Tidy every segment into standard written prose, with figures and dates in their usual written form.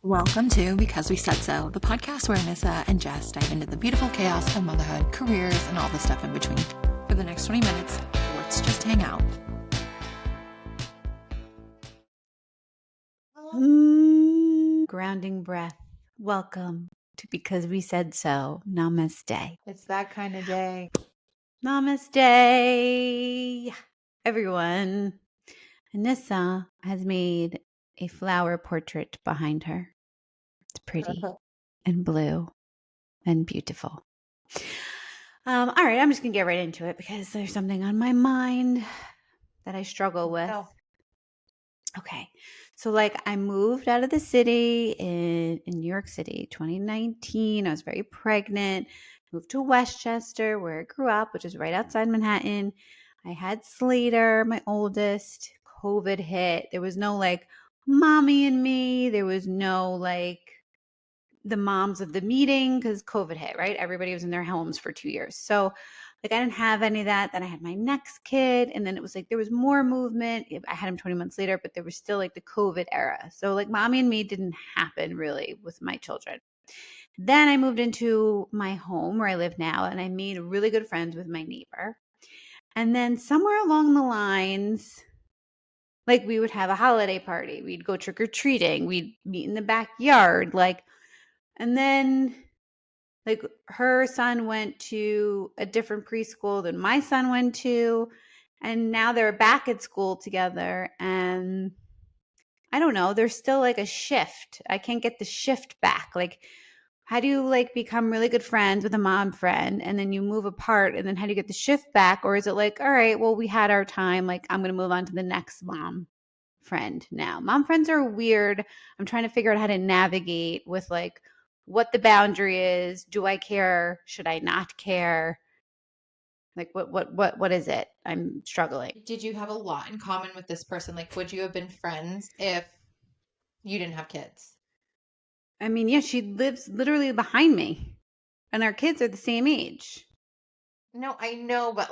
Welcome to Because We Said So, the podcast where Anissa and Jess dive into the beautiful chaos of motherhood, careers, and all the stuff in between. For the next 20 minutes, let's just hang out. Grounding breath. Welcome to Because We Said So. Namaste. It's that kind of day. Namaste, everyone. Anissa has made a flower portrait behind her. It's pretty and blue and beautiful. All right, I'm just going to get right into it because there's something on my mind that I struggle with. Oh. Okay. So I moved out of the city in New York City, 2019. I was very pregnant, moved to Westchester where I grew up, which is right outside Manhattan. I had Slater, my oldest. COVID hit. There was no mommy and me. There was no the moms of the meeting because COVID hit, right? Everybody was in their homes for 2 years. So I didn't have any of that. Then I had my next kid. And then it was there was more movement. I had him 20 months later, but there was still the COVID era. So mommy and me didn't happen really with my children. Then I moved into my home where I live now, and I made really good friends with my neighbor. And then somewhere along the lines, we would have a holiday party. We'd go trick-or-treating. We'd meet in the backyard. And then her son went to a different preschool than my son went to. And now they're back at school together. And I don't know, there's still a shift. I can't get the shift back. How do you become really good friends with a mom friend and then you move apart and then how do you get the shift back? Or is it all right, well, we had our time. I'm going to move on to the next mom friend now. Mom friends are weird. I'm trying to figure out how to navigate with what the boundary is. Do I care? Should I not care? What is it? I'm struggling. Did you have a lot in common with this person? Would you have been friends if you didn't have kids? I mean, yeah, she lives literally behind me and our kids are the same age. No, I know, but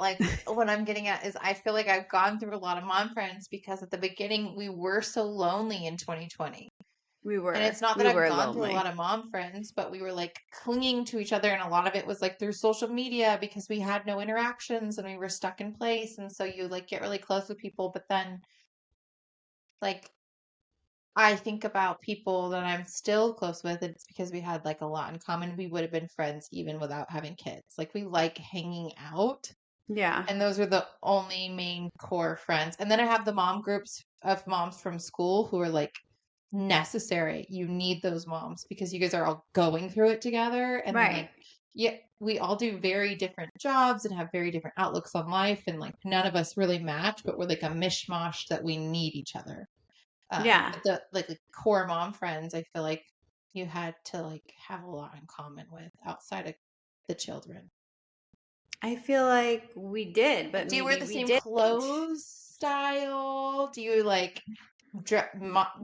what I'm getting at is I feel like I've gone through a lot of mom friends because at the beginning we were so lonely in 2020. We were. And it's not we that I've were gone through a lonely. lot of mom friends, but we were clinging to each other. And a lot of it was through social media because we had no interactions and we were stuck in place. And so you get really close with people. But then I think about people that I'm still close with. It's because we had a lot in common. We would have been friends even without having kids. We like hanging out. Yeah. And those are the only main core friends. And then I have the mom groups of moms from school who are necessary. You need those moms because you guys are all going through it together. And right. yeah, we all do very different jobs and have very different outlooks on life. And none of us really match, but we're a mishmash that we need each other. Yeah. But the core mom friends, I feel like you had to have a lot in common with outside of the children. I feel like we did, but Do you wear maybe the we same didn't. clothes style? Do you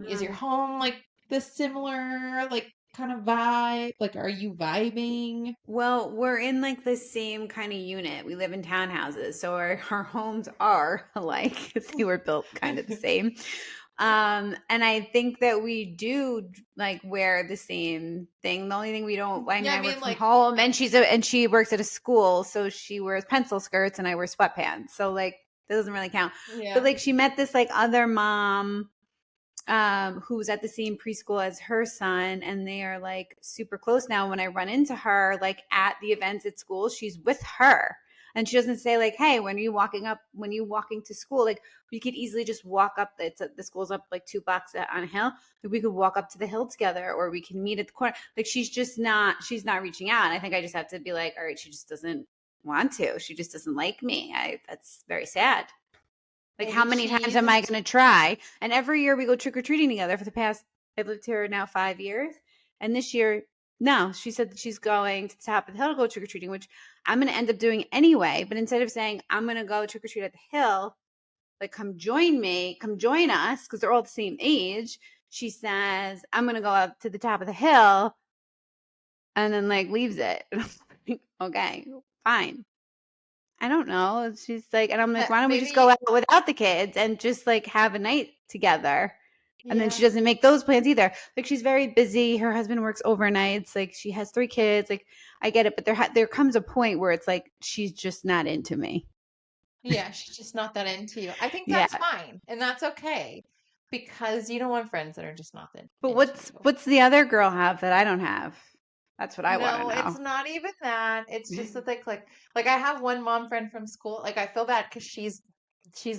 is your home the similar kind of vibe? Are you vibing? Well, we're in the same kind of unit. We live in townhouses, so our homes are alike because they were built kind of the same. And I think that we do wear the same thing. The only thing we don't, I work from home, and she works at a school, so she wears pencil skirts, and I wear sweatpants. So that doesn't really count. Yeah. But she met this other mom who's at the same preschool as her son, and they are super close now. When I run into her at the events at school, she's with her. And she doesn't say hey, when you walking to school, we could easily just walk up. The school's up 2 blocks on a hill. We could walk up to the hill together, or we can meet at the corner. She's not reaching out. And I think I just have to be all right, she just doesn't want to. She just doesn't like me. That's very sad. How many times am I going to try? And every year we go trick-or-treating together for the past, I've lived here now 5 years. And this year, no, she said that she's going to the top of the hill to go trick-or-treating, which I'm going to end up doing anyway. But instead of saying, I'm going to go trick-or-treat at the hill, come join me, come join us, because they're all the same age. She says, I'm going to go up to the top of the hill, and then leaves it. Okay, fine. I don't know. She's and I'm why don't we just go out without the kids and just have a night together? And then she Yeah. doesn't make those plans either. Like she's very busy. Her husband works overnights. Like she has 3 kids. Like I get it, but there comes a point where it's like she's just not into me. Yeah, she's just not that into you. I think that's Yeah. fine, and that's okay because you don't want friends that are just not that But into what's you. what's the other girl have that I don't have? That's what I want to No, it's know. not even that. It's just that they click. Like I have one mom friend from school. Like I feel bad because she's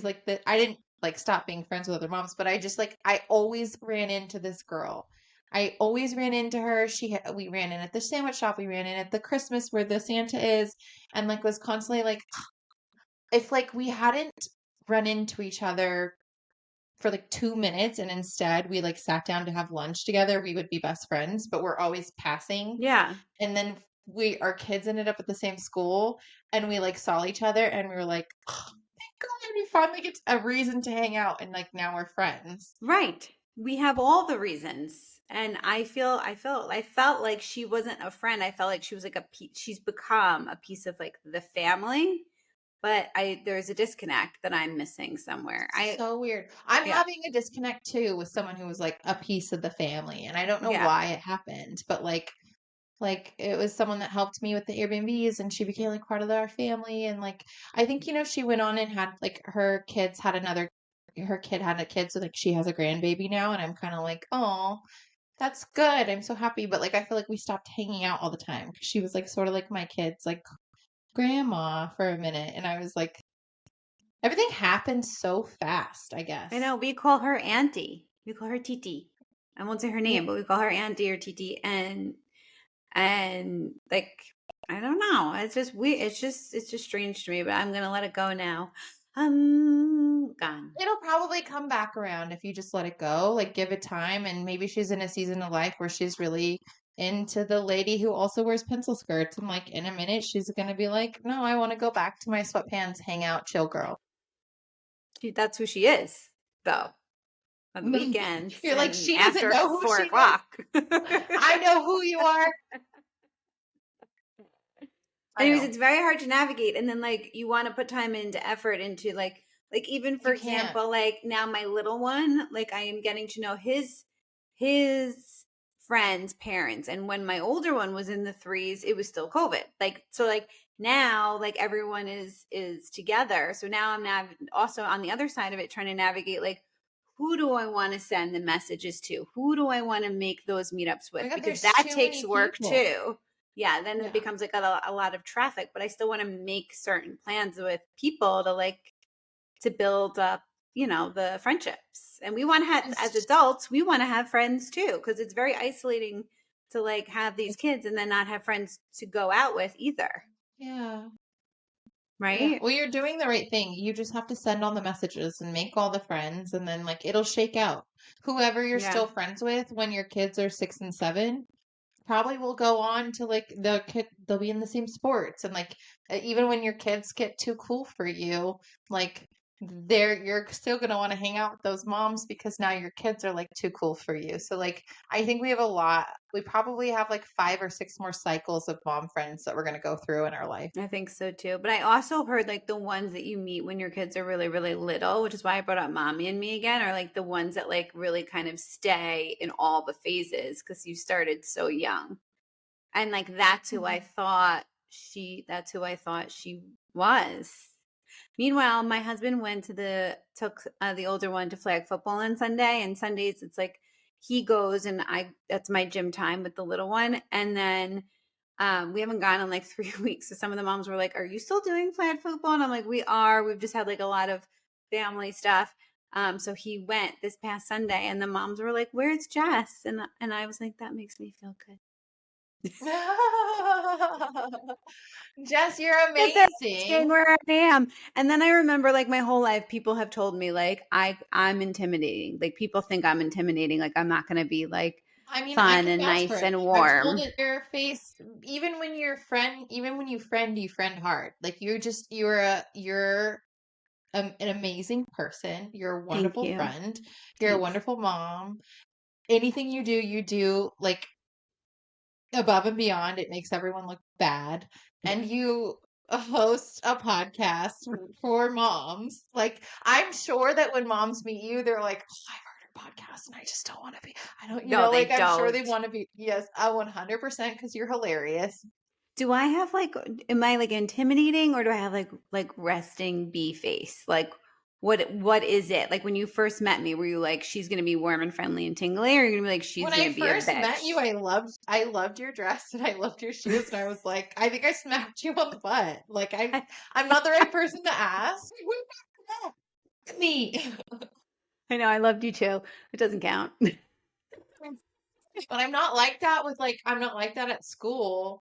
like the I didn't like stop being friends with other moms, but I just like I always ran into this girl. I always ran into her. We ran in at the sandwich shop. We ran in at the Christmas where the Santa is, and like was constantly like if like we hadn't run into each other for like 2 minutes and instead we like sat down to have lunch together, we would be best friends, but we're always passing. Yeah. And then our kids ended up at the same school and we like saw each other and we were like, oh, thank God we finally get a reason to hang out and like now we're friends. Right. We have all the reasons. And I felt like she wasn't a friend. I felt like she was like she's become a piece of like the family, but there's a disconnect that I'm missing somewhere. So weird. I'm Yeah. having a disconnect too with someone who was like a piece of the family and I don't know Yeah. why it happened, but like it was someone that helped me with the Airbnbs and she became like part of our family and like I think she went on and had like her kid had a kid so like she has a grandbaby now and I'm kind of like, "Oh, that's good. I'm so happy." But like I feel like we stopped hanging out all the time 'cause she was like sort of like my kid's like grandma for a minute and I was like everything happened so fast, I I guess. know we call her Auntie. We call her Titi. I won't say her Yeah. name, but we call her Auntie or Titi. And like I don't know. It's just weird. It's just strange to me, but I'm gonna let it go now. Gone. It'll probably come back around if you just let it go, like give it time, and maybe she's in a season of life where she's really into the lady who also wears pencil skirts, and like in a minute she's gonna be like, "No, I want to go back to my sweatpants, hang out, chill, girl." That's who she is, though. On the weekends You're like, and she doesn't after know who four she is. o'clock. I know who you are. I Anyways, know it's very hard to navigate. And then like you want to put time into effort into like even for you can't. example, like now my little one, like I am getting to know his friends' parents. And when my older one was in the threes, it was still COVID. Like so like now like everyone is together. So now I'm also on the other side of it trying to navigate like who do I want to send the messages to? Who do I want to make those meetups Oh my with? God, Because there's that too takes many work people. too. Yeah, then it Yeah. becomes like a lot of traffic, but I still want to make certain plans with people to like to build up, the friendships. And we want to have as It's adults, we want to have friends too because it's very isolating to like have these kids and then not have friends to go out with either, yeah. Yeah. right? Well, you're doing the right thing. You just have to send all the messages and make all the friends, and then like it'll shake out. Whoever you're Yeah. still friends with when your kids are 6 and 7 probably will go on to like they'll be in the same sports and like even when your kids get too cool for you, like you're still gonna want to hang out with those moms because now your kids are like too cool for you. So like I think we probably have like 5 or 6 more cycles of mom friends that we're gonna go through in our life. I think so too. But I also heard like the ones that you meet when your kids are really, really little, which is why I brought up mommy and me again, are like the ones that like really kind of stay in all the phases because you started so young. And like Mhm. that's who I thought she was. Meanwhile, my husband took the older one to flag football on Sunday, and Sundays it's like he goes and that's my gym time with the little one, and then we haven't gone in like 3 weeks. So some of the moms were like, "Are you still doing flag football?" And I'm like, "We are. We've just had like a lot of family stuff." So he went this past Sunday, and the moms were like, "Where's Jess?" And I was like, "That makes me feel good." Jess, you're That they're asking amazing. where I am. And then I remember like my whole life people have told me like I'm intimidating. Like people think I'm intimidating. Like I'm not gonna be like I mean, I fun can and vouch for nice it. and I've told warm. it your face, even when you friend hard. Like you're an amazing person. You're a Thank wonderful you. friend. You're a Thanks. wonderful mom. Anything you do like above and beyond. It makes everyone look bad. And you host a podcast for moms. Like, I'm sure that when moms meet you, they're like, oh, I've heard podcast and I just don't want to be. I don't, No, they like I'm sure they don't. want to be. Yes, 100% because you're hilarious. Do I have like, am I like intimidating, or do I have like resting bee face? Like, what is it? Like when you first met me, were you like, she's gonna be warm and friendly and tingly, or you're gonna be like, When she's I gonna be a first met you, bitch? I loved your dress and I loved your shoes and I was like, I think I smacked you on the butt. Like I'm not the right person to ask. Me. I know, I loved you too. It doesn't count. But I'm not like that with like I'm not like that at school.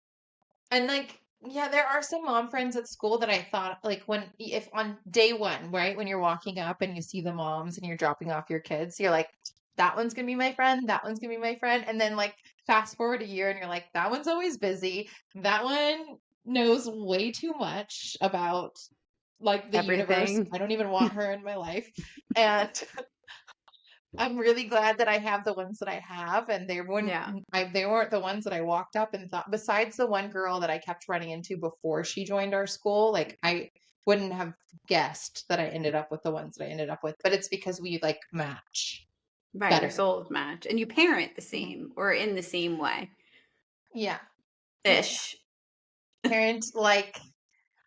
And like yeah, there are some mom friends at school that I thought like when if on day one, right, when you're walking up and you see the moms and you're dropping off your kids, you're like, that one's gonna be my friend, that one's gonna be my friend. And then like fast forward a year and you're like, that one's always busy. That one knows way too much about like the universe. Everything. I don't even want her in my life. And I'm really glad that I have the ones that I have, and Yeah. they weren't the ones that I walked up and thought. Besides the one girl that I kept running into before she joined our school, like I wouldn't have guessed that I ended up with the ones that I ended up with. But it's because we like match Right. Your better. souls match, and you parent the Mhm. same or in the same way Yeah, yeah, yeah. ish. Parent like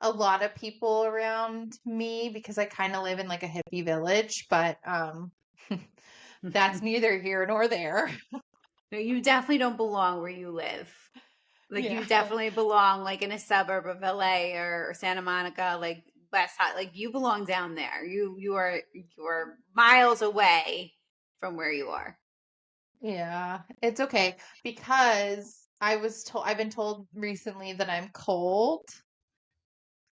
a lot of people around me because I kind of live in like a hippie village, but that's neither here nor there. No, you definitely don't belong where you live. Like Yeah. you definitely belong like in a suburb of LA or Santa Monica, like West Hot. Like you belong down there. You are miles away from where you are. Yeah, it's okay because I've been told recently that I'm cold,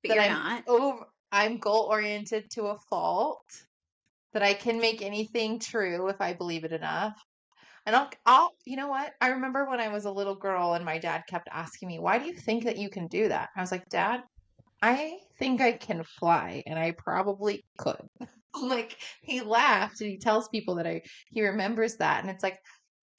But that you're not. I'm goal oriented to a fault, that I can make anything true if I believe it enough. And you know what? I remember when I was a little girl and my dad kept asking me, "Why do you think that you can do that?" I was like, "Dad, I think I can fly and I probably could." Like he laughed and he tells people that he remembers that and it's like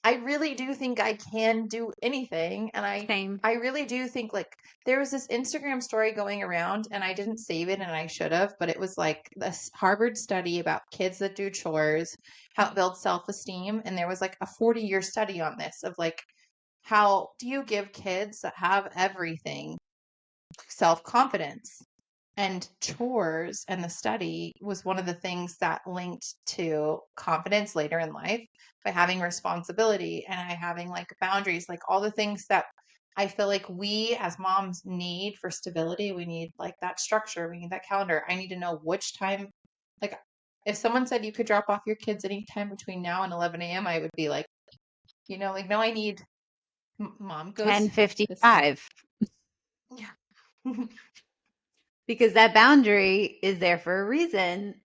I really do think I can do anything. And Same. I really do think like there was this Instagram story going around and I didn't save it and I should have, but it was like this Harvard study about kids that do chores, how it builds self-esteem. And there was like a 40-year study on this of like, how do you give kids that have everything self-confidence? And chores and the study was one of the things that linked to confidence later in life by having responsibility and having like boundaries, like all the things that I feel like we as moms need for stability. We need like that structure, we need that calendar. I need to know which time, like if someone said you could drop off your kids anytime between now and 11 a.m., I would be like, like, no, I need, mom goes this, 10:55. yeah. Because that boundary is there for a reason.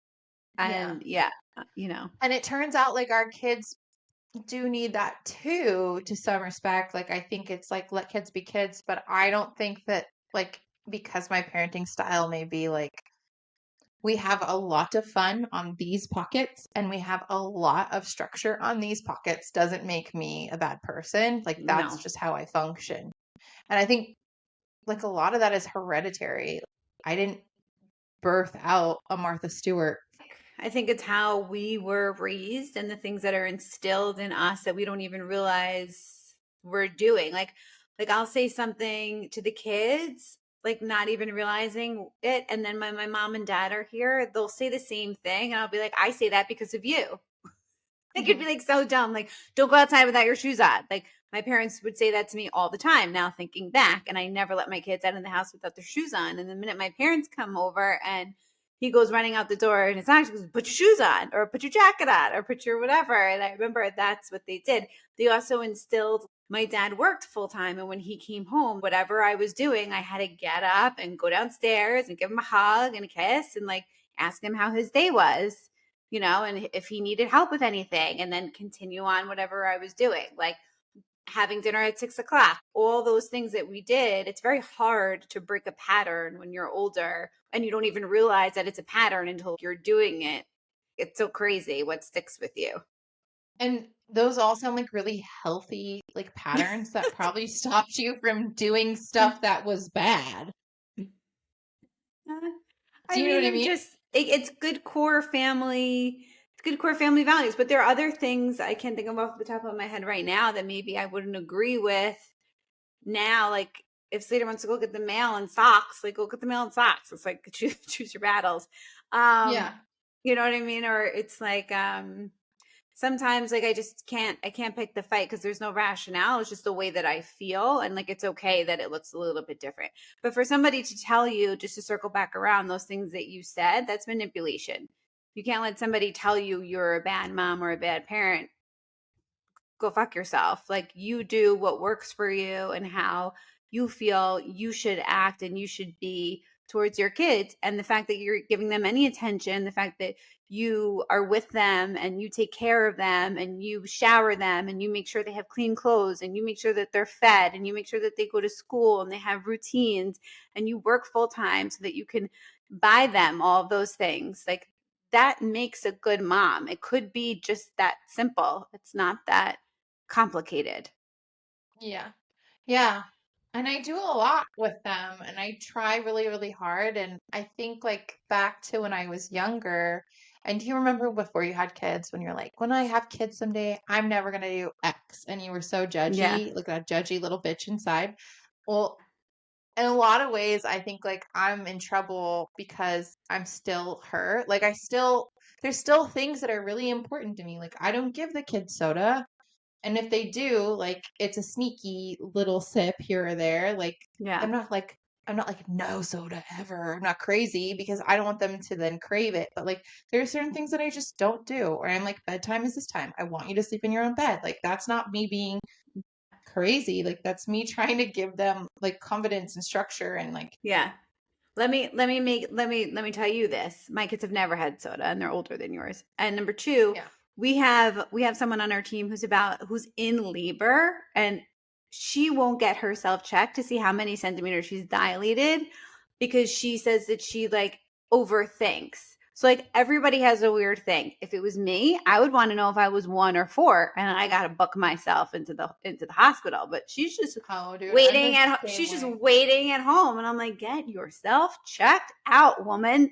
Yeah. And yeah, you know. And it turns out like our kids do need that too, to some respect. Like, I think it's like let kids be kids, but I don't think that, like, because my parenting style may be like, we have a lot of fun on these pockets and we have a lot of structure on these pockets, doesn't make me a bad person. Like, that's No. just how I function. And I think, like, a lot of that is hereditary. I didn't birth out a Martha Stewart. I think it's how we were raised and the things that are instilled in us that we don't even realize we're doing. Like I'll say something to the kids, like not even realizing it. And then my mom and dad are here, they'll say the same thing. And I'll be like, I say that because of you. Like it'd be like so dumb. Like, don't go outside without your shoes on. Like my parents would say that to me all the time. Now thinking back, and I never let my kids out of the house without their shoes on. And the minute my parents come over and he goes running out the door and it's not goes, put your shoes on or put your jacket on or put your whatever. And I remember that's what they did. They also instilled my dad worked full time. And when he came home, whatever I was doing, I had to get up and go downstairs and give him a hug and a kiss and like ask him how his day was, and if he needed help with anything, and then continue on whatever I was doing, like having dinner at 6 o'clock, all those things that we did. It's very hard to break a pattern when you're older and you don't even realize that it's a pattern until you're doing it. It's so crazy what sticks with you. And those all sound like really healthy, like patterns that probably stopped you from doing stuff that was bad. Uh, Do I you know mean, what I they're mean? just, it's good core family good core family values. But there are other things I can't think of off the top of my head right now that maybe I wouldn't agree with now. Like if Slater wants to go get the mail and socks, like go get the mail and socks. It's like choose your battles. Yeah. You know what I mean? Or it's like sometimes like I can't pick the fight because there's no rationale. It's just the way that I feel, and like it's okay that it looks a little bit different. But for somebody to tell you, just to circle back around those things that you said, that's manipulation. You can't let somebody tell you you're a bad mom or a bad parent. Go fuck yourself. Like you do what works for you and how you feel you should act and you should be towards your kids. And the fact that you're giving them any attention, the fact that you are with them and you take care of them and you shower them and you make sure they have clean clothes and you make sure that they're fed and you make sure that they go to school and they have routines and you work full time so that you can buy them all of those things. Like that makes a good mom. It could be just that simple. It's not that complicated. Yeah. Yeah. And I do a lot with them and I try really, really hard. And I think like back to when I was younger. And do you remember before you had kids when you're like, when I have kids someday, I'm never gonna do X. And you were so Yeah. judgy, like that judgy little bitch inside. Well, in a lot of ways, I think like I'm in trouble because I'm still her. Like there's still things that are really important to me. Like I don't give the kids soda. And if they do, like it's a sneaky little sip here or there. Like Yeah. I'm not like I'm not like no soda ever. I'm not crazy because I don't want them to then crave it. But like there are certain things that I just don't do. Or I'm like bedtime is this time. I want you to sleep in your own bed. Like that's not me being crazy. Like that's me trying to give them like confidence and structure and like Yeah. Let me tell you this. My kids have never had soda and they're older than yours. And number two, yeah. we have someone on our team who's in labor and she won't get herself checked to see how many centimeters she's dilated because she says that she like overthinks. So like everybody has a weird thing. If it was me, I would want to know if I was 1 or 4 and I got to book myself into the hospital. But Oh, dude, I'm the same she's just way. waiting at home and I'm like, get yourself checked out, woman.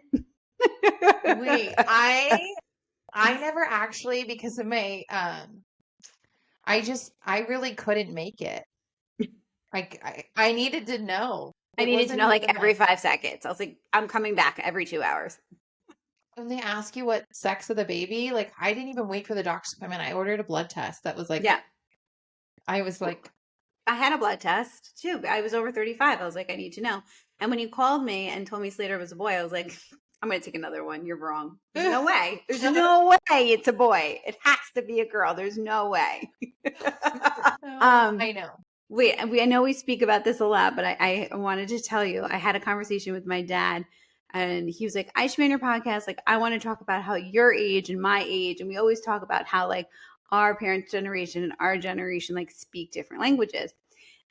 Wait, I never actually because of my I really couldn't make it. Like I needed to know. I It needed to wasn't know like even every like 5 seconds. I was like, I'm coming back every 2 hours. when they ask you what sex of the baby, like I didn't even wait for the doctor to come in. I ordered a blood test that was like Yeah. I was like I had a blood test too. I was over 35. I was like, I need to know. And when you called me and told me Slater was a boy, I was like, I'm going to take another one. You're wrong. There's no way. There's no way it's a boy. It has to be a girl. There's no way. oh, um, I know. I know we speak about this a lot, but I wanted to tell you, I had a conversation with my dad and he was like, I should be on your podcast. Like, I want to talk about how your age and my age, and we always talk about how like our parents' generation and our generation like speak different languages.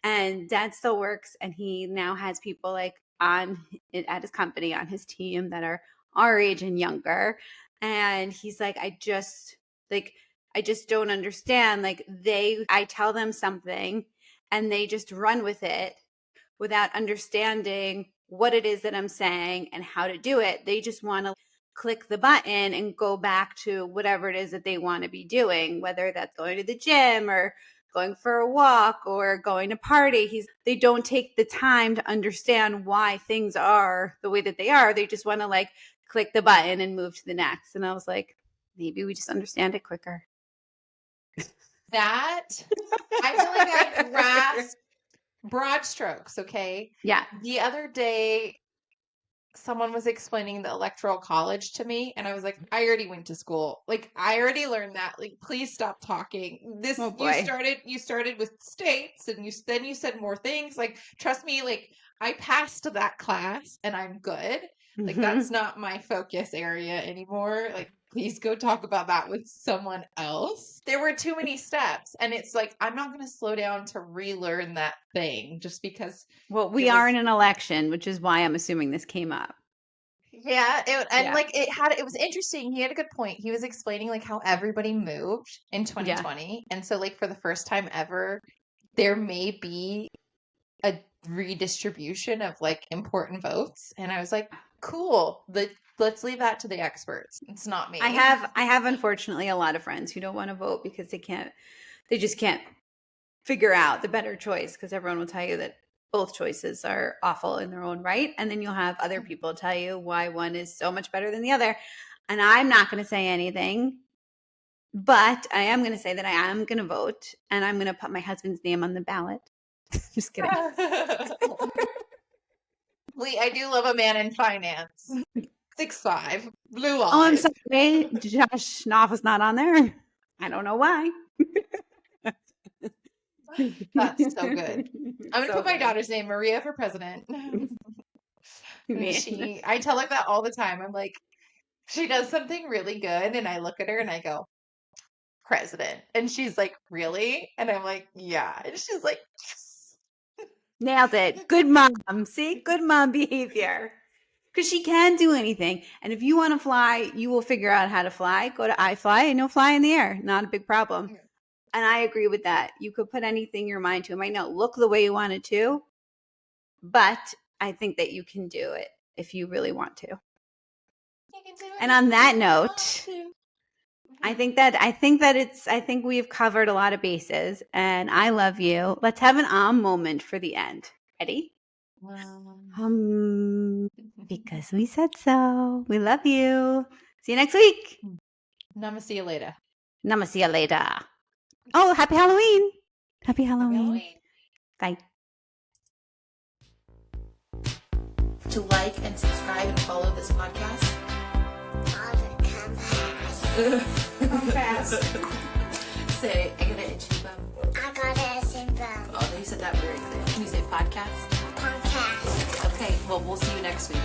And dad still works and he now has people like on it at his company on his team that are our age and younger. And he's like, like I just don't understand. Like I tell them something and they just run with it without understanding what it is that I'm saying and how to do it. They just want to click the button and go back to whatever it is that they want to be doing, whether that's going to the gym or going for a walk or going to party. They don't take the time to understand why things are the way that they are. They just want to like click the button and move to the next. And I was like, maybe we just understand it quicker. That I feel like I grasp broad strokes, okay? Yeah. The other day someone was explaining the electoral college to me and I was like, I already went to school. Like I already learned that. Like please stop talking. This Oh boy. you started with states and then you said more things. Like trust me, like I passed that class and I'm good. Like that's Mm-hmm. not my focus area anymore. Like please go talk about that with someone else. There were too many steps and it's like I'm not going to slow down to relearn that thing just because Well, it we are was in an election, which is why I'm assuming this came up. yeah, and Yeah. like it was interesting. He had a good point. He was explaining like how everybody moved in Yeah. 2020. And so like for the first time ever, there may be a redistribution of like important votes. And I was like, cool. let's leave that to the experts. It's not me. I have unfortunately a lot of friends who don't want to vote because they just can't figure out the better choice, because everyone will tell you that both choices are awful in their own right. And then you'll have other people tell you why one is so much better than the other. And I'm not going to say anything, but I am going to say that I am going to vote, and I'm going to put my husband's name on the ballot. Just kidding. Lee, I do love a man in finance. 6'5", blue eyes. Oh, I'm sorry. Josh Knopf is not on there. I don't know why. That's so good. I'm going to put my daughter's name, Maria, for president. I tell her that all the time. I'm like, she does something really good, and I look at her and I go, president. And she's like, really? And I'm like, yeah. And she's like, yes. Nailed it. Good mom. See? Good mom behavior. Because she can do anything. And if you want to fly, you will figure out how to fly. Go to iFly and you'll fly in the air. Not a big problem. And I agree with that. You could put anything your mind to. It might not look the way you want it to, but I think that you can do it if you really want to. And on that note, I think we've covered a lot of bases, and I love you. Let's have an moment for the end. Ready? Because we said so. We love you. See you next week. Namaste you later. Namaste you later. Oh, happy Halloween. Happy Halloween. Bye. To like and subscribe and follow this podcast. Compass. Say, I got an itchy bum. I got an itchy bum. Oh, you said that very clear. Can you say podcast? Podcast. Okay, well, we'll see you next week.